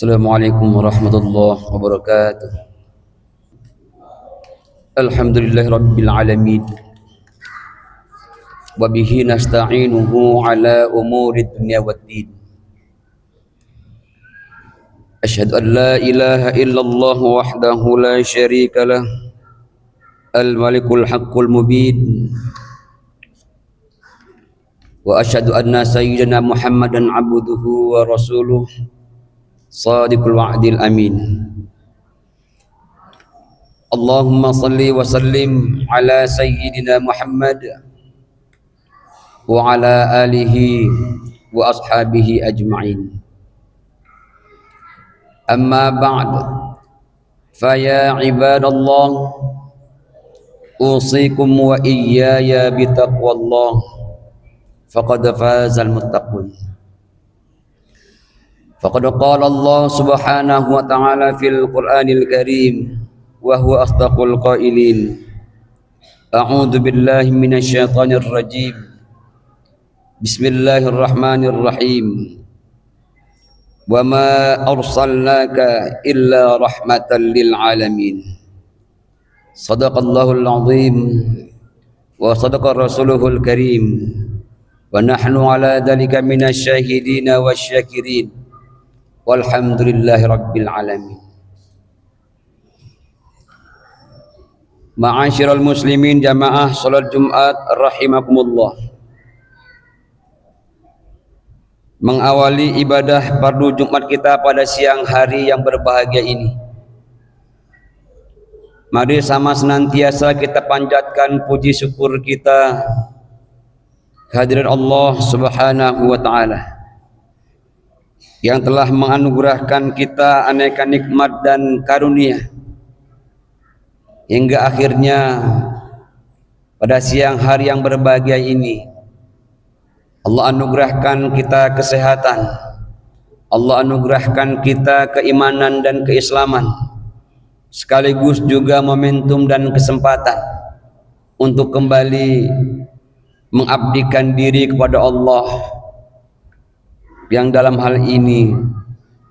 Assalamualaikum warahmatullahi wabarakatuh. Alhamdulillahi rabbil alamin. Wa bihi nasta'inuhu ala umuri dunya waddin. Asyhadu an la ilaha illallah wahdahu la syarika lah. Al-malikul haqqul mubin. Wa asyhadu anna sayyidina Muhammadan abduhu wa rasuluh. Sadiqul wa'dil amin. Allahumma salli wa sallim ala sayyidina Muhammad wa ala alihi wa ashabihi ajma'in. Amma ba'd, fa ya ibadallah, usikum wa iyaya bitaqwallah, faqad fazal muttaqun. Faqad qala Allah subhanahu wa ta'ala fil Qur'anil Karim wa huwa asdaqul qailin. A'udzu billahi minasy syaithanir rajim. Bismillahirrahmanirrahim. Wa ma arsalnaka illa rahmatan lil alamin. Shadaqallahul azim wa sadaqa rasuluhul karim. Wa nahnu ala dzalika minasy syahidin wasyakirin. Walhamdulillahi rabbil alamin. Ma'asyiral muslimin jamaah salat Jumat rahimakumullah. Mengawali ibadah fardu Jumat kita pada siang hari yang berbahagia ini, mari sama senantiasa kita panjatkan puji syukur kita kehadiran Allah subhanahu wa ta'ala yang telah menganugerahkan kita aneka nikmat dan karunia hingga akhirnya pada siang hari yang berbahagia ini Allah anugerahkan kita kesehatan, Allah anugerahkan kita keimanan dan keislaman, sekaligus juga momentum dan kesempatan untuk kembali mengabdikan diri kepada Allah, yang dalam hal ini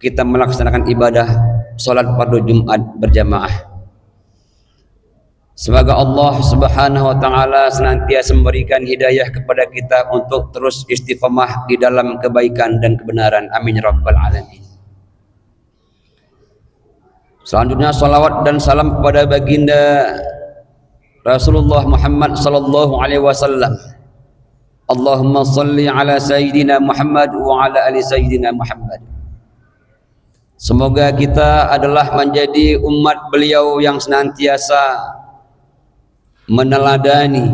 kita melaksanakan ibadah salat fardu Jumat berjamaah. Semoga Allah subhanahu wa ta'ala senantiasa memberikan hidayah kepada kita untuk terus istiqamah di dalam kebaikan dan kebenaran. Amin ya rabbal alamin. Selanjutnya salawat dan salam kepada baginda Rasulullah Muhammad sallallahu alaihi wasallam. Allahumma salli ala sayyidina Muhammad wa ala ali sayyidina Muhammad. Semoga kita adalah menjadi umat beliau yang senantiasa meneladani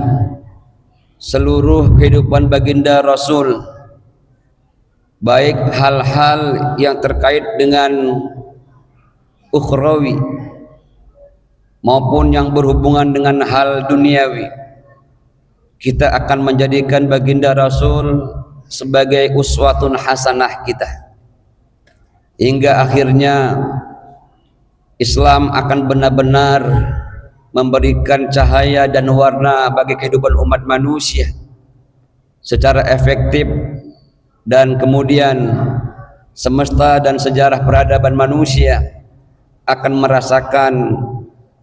seluruh kehidupan baginda Rasul, baik hal-hal yang terkait dengan ukhrawi maupun yang berhubungan dengan hal duniawi. Kita akan menjadikan baginda Rasul sebagai uswatun hasanah kita, hingga akhirnya Islam akan benar-benar memberikan cahaya dan warna bagi kehidupan umat manusia secara efektif, dan kemudian semesta dan sejarah peradaban manusia akan merasakan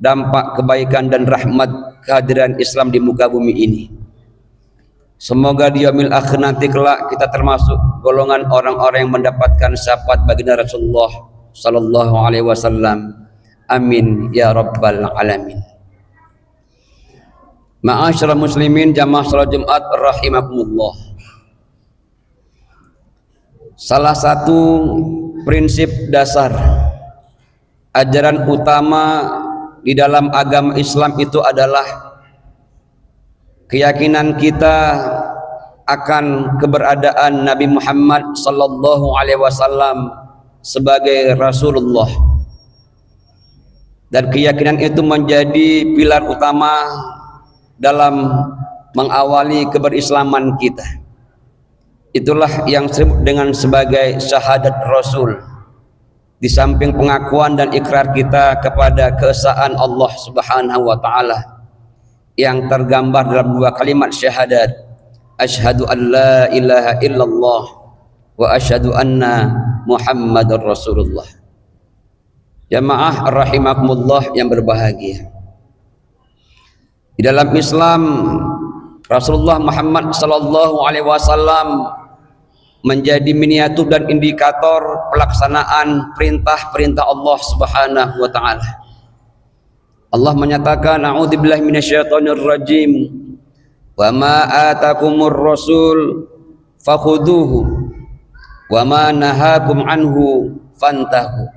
dampak kebaikan dan rahmat kehadiran Islam di muka bumi ini. Semoga di yaumil akhir nanti kelak kita termasuk golongan orang-orang yang mendapatkan syafaat baginda Rasulullah sallallahu alaihi wasallam. Amin ya rabbal alamin. Ma'asyiral muslimin jamaah salat Jumat rahimakumullah. Salah satu prinsip dasar ajaran utama di dalam agama Islam itu adalah keyakinan kita akan keberadaan Nabi Muhammad sallallahu alaihi wasallam sebagai Rasulullah, dan keyakinan itu menjadi pilar utama dalam mengawali keberislaman kita. Itulah yang disebut dengan sebagai syahadat Rasul, di samping pengakuan dan ikrar kita kepada keesaan Allah subhanahu wa ta'ala yang tergambar dalam dua kalimat syahadat, asyhadu an la ilaha illallah wa asyhadu anna Muhammadar Rasulullah. Jamaah rahimakumullah yang berbahagia. Di dalam Islam, Rasulullah Muhammad sallallahu alaihi wasallam menjadi miniatur dan indikator pelaksanaan perintah-perintah Allah Subhanahu wa taala. Allah menyatakan, a'udzubillahi minasyaitonir rajim. Wa ma atakumur rasul fakhuduhu wa ma nahakum anhu fantahu.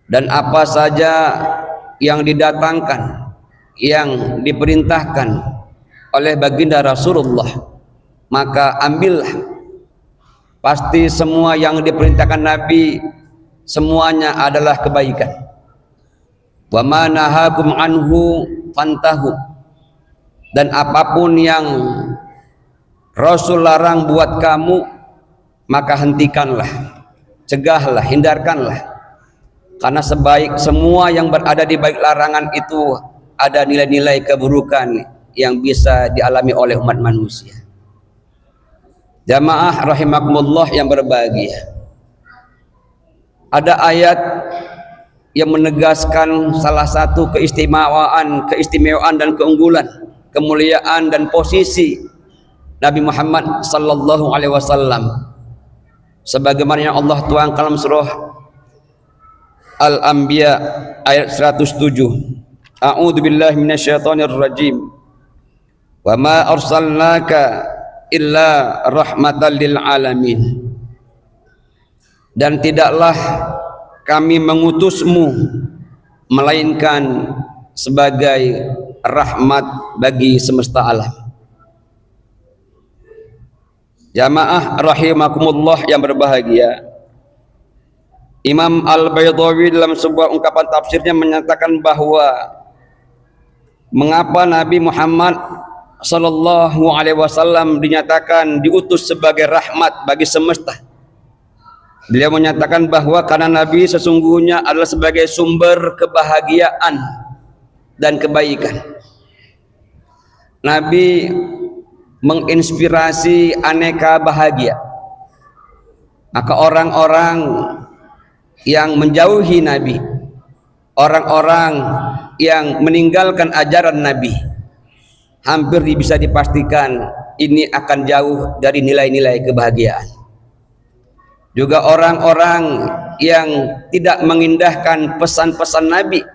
Dan apa saja yang didatangkan, yang diperintahkan oleh baginda Rasulullah, maka ambillah. Pasti semua yang diperintahkan Nabi semuanya adalah kebaikan. Wa ma nahakum anhu fantahu. Dan apapun yang Rasul larang buat kamu, maka hentikanlah, cegahlah, hindarkanlah. Karena semua yang berada di balik larangan itu ada nilai-nilai keburukan yang bisa dialami oleh umat manusia. Jamaah rahimakumullah yang berbahagia. Ada ayat yang menegaskan salah satu keistimewaan dan keunggulan, kemuliaan dan posisi Nabi Muhammad sallallahu alaihi wasallam. Sebagaimana yang Allah tuangkan dalam surah Al-Anbiya ayat 107. A'udzu billahi minasyaitonir rajim. Wa ma arsalnaka illa rahmatan lil alamin. Dan tidaklah kami mengutusmu melainkan sebagai rahmat bagi semesta alam. Jamaah rahimakumullah yang berbahagia. Imam Al-Baydawi dalam sebuah ungkapan tafsirnya menyatakan bahwa mengapa Nabi Muhammad sallallahu alaihi wasallam dinyatakan diutus sebagai rahmat bagi semesta. Beliau menyatakan bahwa karena Nabi sesungguhnya adalah sebagai sumber kebahagiaan dan kebaikan. Nabi menginspirasi aneka bahagia. Maka orang-orang yang menjauhi Nabi, orang-orang yang meninggalkan ajaran Nabi, hampir bisa dipastikan ini akan jauh dari nilai-nilai kebahagiaan. Juga orang-orang yang tidak mengindahkan pesan-pesan Nabi,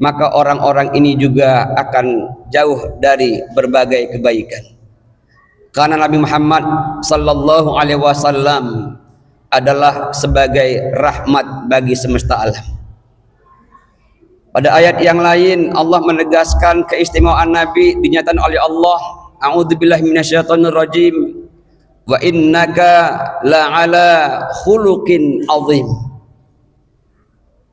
maka orang-orang ini juga akan jauh dari berbagai kebaikan. Karena Nabi Muhammad sallallahu alaihi wasallam adalah sebagai rahmat bagi semesta alam. Pada ayat yang lain Allah menegaskan keistimewaan Nabi dinyatakan oleh Allah, a'udzubillahi minasyaitonir rajim, wa innaka la'ala khuluqin azim.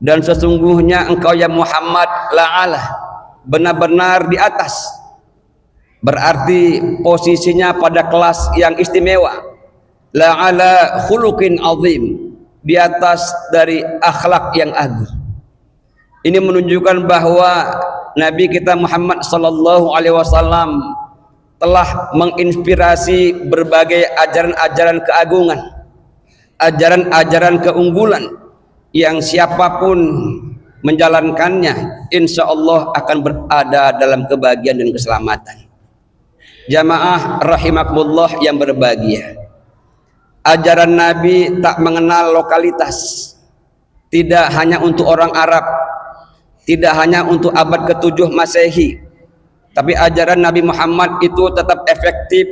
Dan sesungguhnya engkau ya Muhammad la'ala, benar-benar di atas, berarti posisinya pada kelas yang istimewa. La'ala khuluqin azim, di atas dari akhlak yang agung. Ini menunjukkan bahwa Nabi kita Muhammad sallallahu alaihi wasallam telah menginspirasi berbagai ajaran-ajaran keagungan, ajaran-ajaran keunggulan yang siapapun menjalankannya insya Allah akan berada dalam kebahagiaan dan keselamatan. Jamaah rahimakumullah yang berbahagia. Ajaran Nabi tak mengenal lokalitas, tidak hanya untuk orang Arab, tidak hanya untuk abad ke-7 Masehi, tapi ajaran Nabi Muhammad itu tetap efektif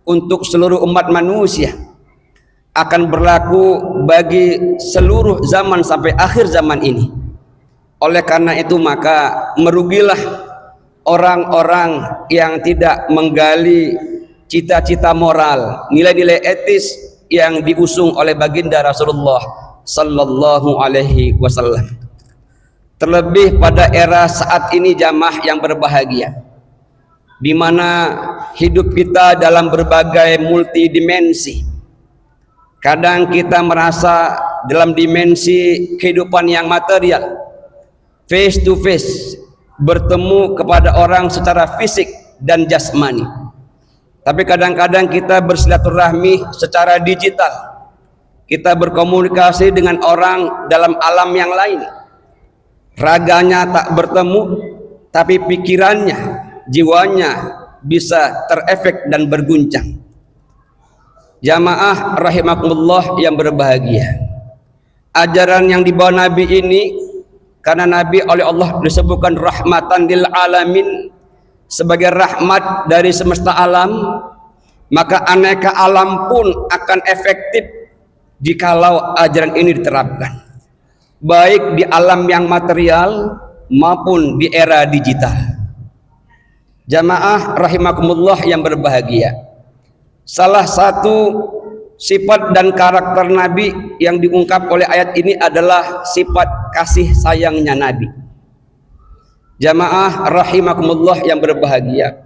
untuk seluruh umat manusia, akan berlaku bagi seluruh zaman sampai akhir zaman ini. Oleh karena itu maka merugilah orang-orang yang tidak menggali cita-cita moral, nilai-nilai etis yang diusung oleh baginda Rasulullah sallallahu alaihi wasallam. Terlebih pada era saat ini jamaah yang berbahagia, di mana hidup kita dalam berbagai multidimensi. Kadang kita merasa dalam dimensi kehidupan yang material, face to face, bertemu kepada orang secara fisik dan jasmani. Tapi kadang-kadang kita bersilaturahmi secara digital. Kita berkomunikasi dengan orang dalam alam yang lain. raganya tak bertemu, tapi pikirannya, jiwanya bisa terefek dan berguncang. Jamaah rahimakumullah yang berbahagia, ajaran yang dibawa Nabi ini, karena Nabi oleh Allah disebutkan rahmatan lil alamin, sebagai rahmat dari semesta alam, maka aneka alam pun akan efektif jikalau ajaran ini diterapkan, baik di alam yang material maupun di era digital. Jamaah rahimakumullah yang berbahagia, salah satu sifat dan karakter Nabi yang diungkap oleh ayat ini adalah sifat kasih sayangnya Nabi. Jamaah rahimakumullah yang berbahagia,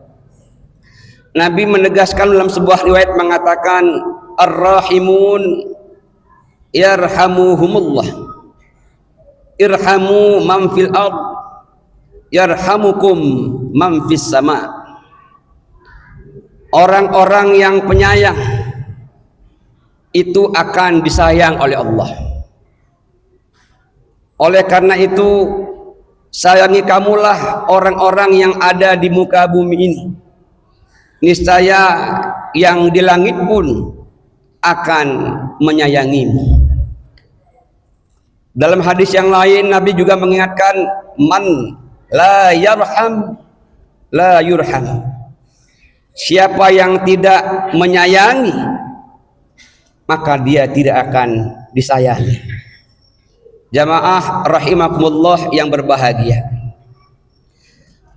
Nabi menegaskan dalam sebuah riwayat mengatakan, ar-rahimun yarhamuhumullah, irhamu man fil ard yarhamukum man fis sama. Orang-orang yang penyayang itu akan disayang oleh Allah. Oleh karena itu, sayangi kamulah orang-orang yang ada di muka bumi ini. Niscaya yang di langit pun akan menyayangimu. Dalam hadis yang lain Nabi juga mengingatkan, man la yarham la yurham. Siapa yang tidak menyayangi, maka dia tidak akan disayangi. Jamaah rahimakumullah yang berbahagia,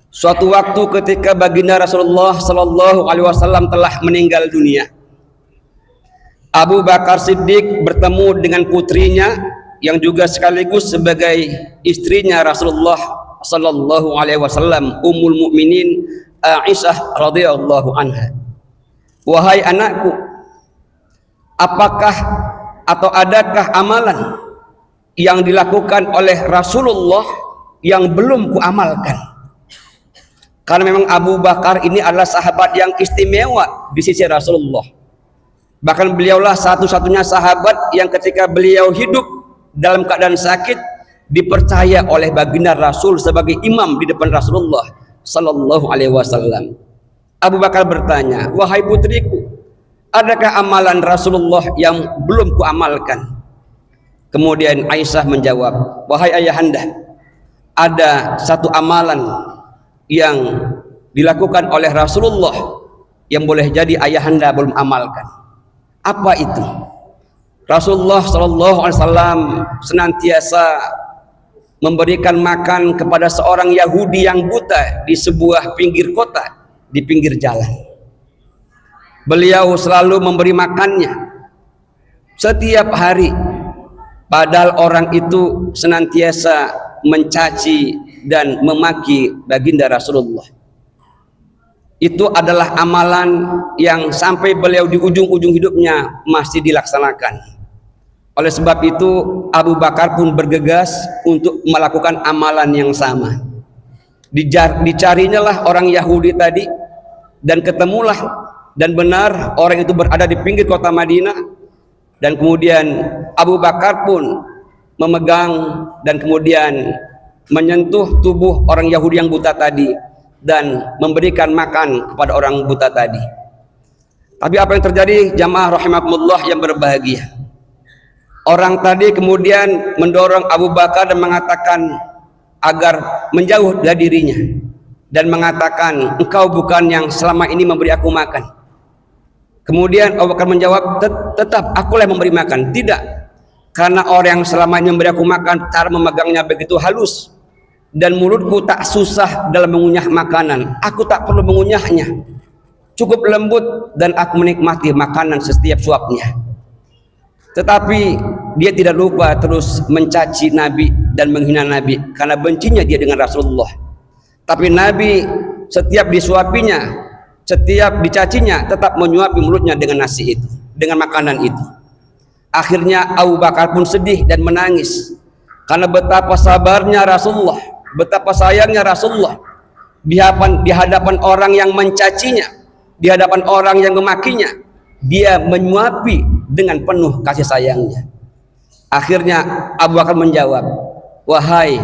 suatu waktu ketika baginda Rasulullah sallallahu alaihi wasallam telah meninggal dunia, Abu Bakar Siddiq bertemu dengan putrinya yang juga sekaligus sebagai istrinya Rasulullah sallallahu alaihi wasallam, Ummul Mukminin Aisyah radhiyallahu anha. Wahai anakku, apakah atau adakah amalan yang dilakukan oleh Rasulullah yang belum kuamalkan? Karena memang Abu Bakar ini adalah sahabat yang istimewa di sisi Rasulullah. Bahkan beliaulah satu-satunya sahabat yang ketika beliau hidup dalam keadaan sakit dipercaya oleh baginda Rasul sebagai imam di depan Rasulullah sallallahu alaihi wasallam. Abu Bakar bertanya, wahai putriku, adakah amalan Rasulullah yang belum kuamalkan? Kemudian Aisyah menjawab, wahai ayahanda, ada satu amalan yang dilakukan oleh Rasulullah yang boleh jadi ayahanda belum amalkan. Apa itu? Rasulullah SAW senantiasa memberikan makan kepada seorang Yahudi yang buta di sebuah pinggir kota, di pinggir jalan. Beliau selalu memberi makannya setiap hari, padahal orang itu senantiasa mencaci dan memaki baginda Rasulullah. Itu adalah amalan yang sampai beliau di ujung-ujung hidupnya masih dilaksanakan. Oleh sebab itu Abu Bakar pun bergegas untuk melakukan amalan yang sama. Dicarinya lah orang Yahudi tadi, dan ketemulah, dan benar orang itu berada di pinggir kota Madinah. Dan kemudian Abu Bakar pun memegang dan kemudian menyentuh tubuh orang Yahudi yang buta tadi dan memberikan makan kepada orang buta tadi. Tapi apa yang terjadi, jamaah rahimakumullah yang berbahagia? Orang tadi kemudian mendorong Abu Bakar dan mengatakan agar menjauh dari dirinya dan mengatakan, engkau bukan yang selama ini memberi aku makan. Kemudian Abu Bakar menjawab, tetap akulah yang memberi makan. Tidak, karena orang yang selama ini memberi aku makan, cara memegangnya begitu halus dan mulutku tak susah dalam mengunyah makanan. Aku tak perlu mengunyahnya, cukup lembut dan aku menikmati makanan setiap suapnya. Tetapi dia tidak lupa terus mencaci Nabi dan menghina Nabi karena bencinya dia dengan Rasulullah. Tapi Nabi setiap disuapinya, setiap dicacinya, tetap menyuapi mulutnya dengan nasi itu, dengan makanan itu. Akhirnya Abu Bakar pun sedih dan menangis karena betapa sabarnya Rasulullah, betapa sayangnya Rasulullah di hadapan orang yang mencacinya, di hadapan orang yang memakinya, dia menyuapi dengan penuh kasih sayangnya. Akhirnya Abu Bakar menjawab, wahai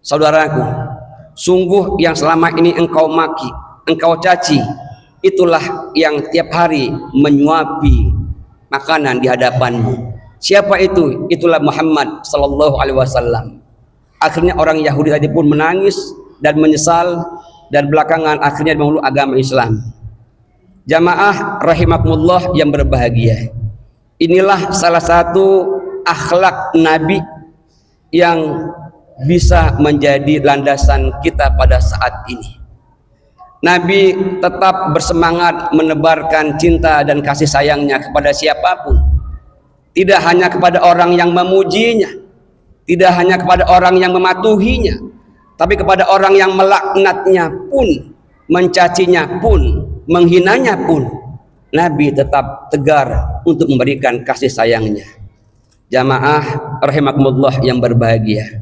saudaraku, sungguh yang selama ini engkau maki, engkau caci, itulah yang tiap hari menyuapi makanan di hadapanmu. Siapa itu? Itulah Muhammad sallallahu alaihi wasallam. Akhirnya orang Yahudi tadi pun menangis dan menyesal, dan belakangan akhirnya memeluk agama Islam. Jamaah rahimakumullah yang berbahagia, inilah salah satu akhlak Nabi yang bisa menjadi landasan kita pada saat ini. Nabi tetap bersemangat menebarkan cinta dan kasih sayangnya kepada siapapun, tidak hanya kepada orang yang memujinya, tidak hanya kepada orang yang mematuhinya, tapi kepada orang yang melaknatnya pun, mencacinya pun, menghinanya pun, Nabi tetap tegar untuk memberikan kasih sayangnya. Jamaah rahimakumullah yang berbahagia,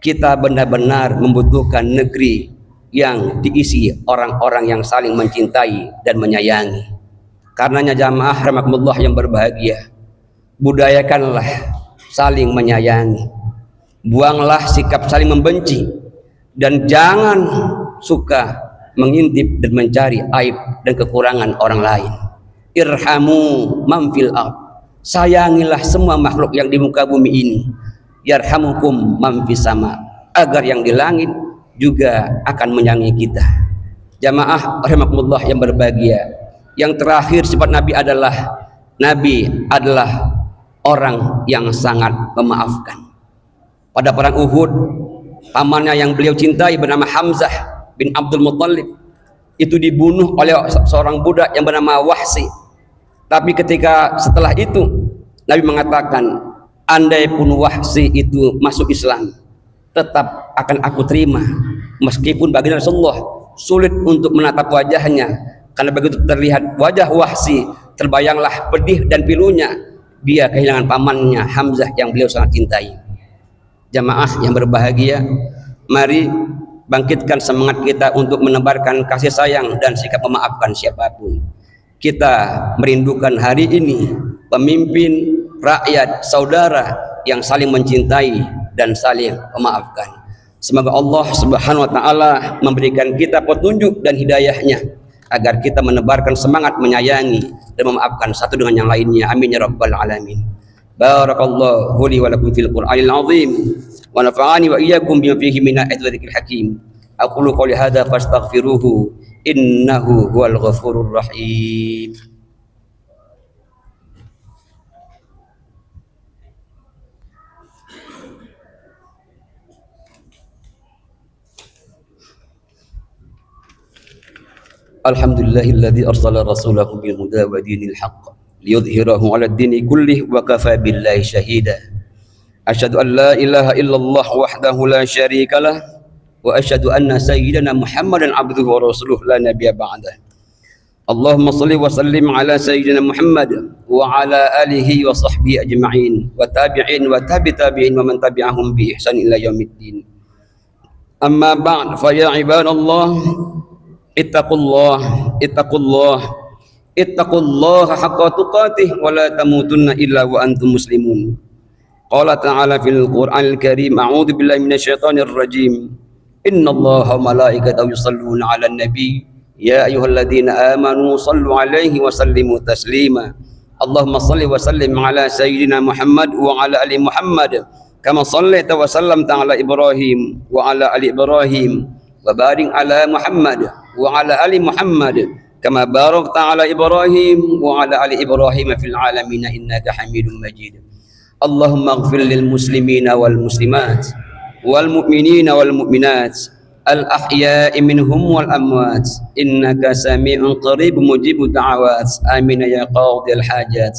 kita benar-benar membutuhkan negeri yang diisi orang-orang yang saling mencintai dan menyayangi. Karenanya jamaah rahimakumullah yang berbahagia, budayakanlah saling menyayangi, buanglah sikap saling membenci, dan jangan suka mengintip dan mencari aib dan kekurangan orang lain. Irhamu man fil ard, sayangilah semua makhluk yang di muka bumi ini. Yarhamukum man fis sama, agar yang di langit juga akan menyayangi kita. Jamaah rahimakumullah yang berbahagia, yang terakhir sifat Nabi adalah orang yang sangat memaafkan. Pada perang Uhud, pamannya yang beliau cintai bernama Hamzah bin Abdul Muttalib itu dibunuh oleh seorang budak yang bernama Wahsi. Tapi ketika setelah itu Nabi mengatakan, andai pun Wahsi itu masuk Islam, tetap akan aku terima, meskipun bagi Rasulullah sulit untuk menatap wajahnya, karena begitu terlihat wajah Wahsi, terbayanglah pedih dan pilunya dia kehilangan pamannya Hamzah yang beliau sangat cintai. Jamaah yang berbahagia, mari bangkitkan semangat kita untuk menebarkan kasih sayang dan sikap memaafkan siapapun. Kita merindukan hari ini pemimpin, rakyat, saudara yang saling mencintai dan saling memaafkan. Semoga Allah Subhanahu wa taala memberikan kita petunjuk dan hidayahnya agar kita menebarkan semangat menyayangi dan memaafkan satu dengan yang lainnya. Amin ya rabbal alamin. Barakallahu li wa lakum fil Qur'anil azim wa nafa'ani wa iyyakum bima fihi min ayatil dzikril hakim. Aqulu qouli hadza fastaghfiruhu innahu huwal ghafurur rahim. Alhamdulillahilladzi arsala rasulahu bil huda wa dinil haqq liyudhhirahu 'ala ad-dini kullih wa kafa billahi shahida. Asyhadu an la ilaha illallah wahdahu la syarikalah wa asyhadu anna sayyidana Muhammadan abduhu wa rasuluhu la nabiyya ba'dah. Allahumma shalli wa sallim ala sayyidina Muhammad wa ala alihi wa sahbihi ajma'in wa tabi'in wa tabi'in wa man tabi'ahum bi ihsan ila yaumiddin. Amma ba'd, fa ya ibadallah ittaqullah haqqa tuqatih wa la tamutunna illa wa antum muslimun. Qala ta'ala fil Qur'anil Karim, a'udzu billahi minasyaitonir rajim. Innallaha wa malaikatahu yusholluna 'alan nabi ya ayyuhalladzina amanu shallu 'alaihi wa sallimu taslima. Allahumma shalli wa sallim 'ala sayyidina Muhammad wa 'ala ali Muhammad kama shallaita wa sallamta 'ala Ibrahim wa 'ala ali Ibrahim wa barik 'ala Muhammad wa 'ala ali Muhammad kama barakta 'ala Ibrahim wa 'ala ali Ibrahim fil 'alamin innaka Hamidum Majid. Allahumma ighfir lil muslimina wal muslimat wal mu'minina wal mu'minat al ahya'i minhum wal amwat innaka sami'un qarib mujibud da'awat. Amin ya qadil hajat.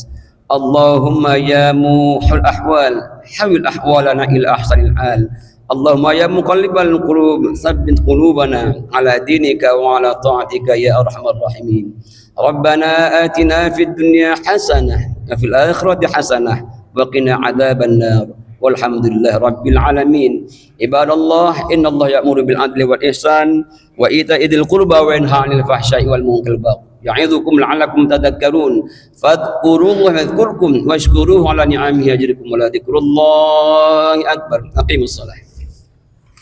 Allahumma ya muhil ahwal hawil ahwalana ila ahsanil hal. Allahumma ya muqallibal qulub tsabbit qulubana ala dinika wa ala ta'atika ya arhamar rahimin. Rabbana atina fid dunya hasanah wa fil akhirati hasanah wa qina adzaban nar. Walhamdulillah rabbil alamin. Ibadallah, innallaha ya'muru bil adli wal ihsan wa ita'idil qurba wa yanha 'anil fahsya'i wal munkari wal baghi. Ya'idzukum la'allakum tadhakkarun. Fadhkurullaha yadhkurkum washkuruhu 'ala ni'amihi yazidukum wa la dzikrullahi akbar. Aqimus shalah.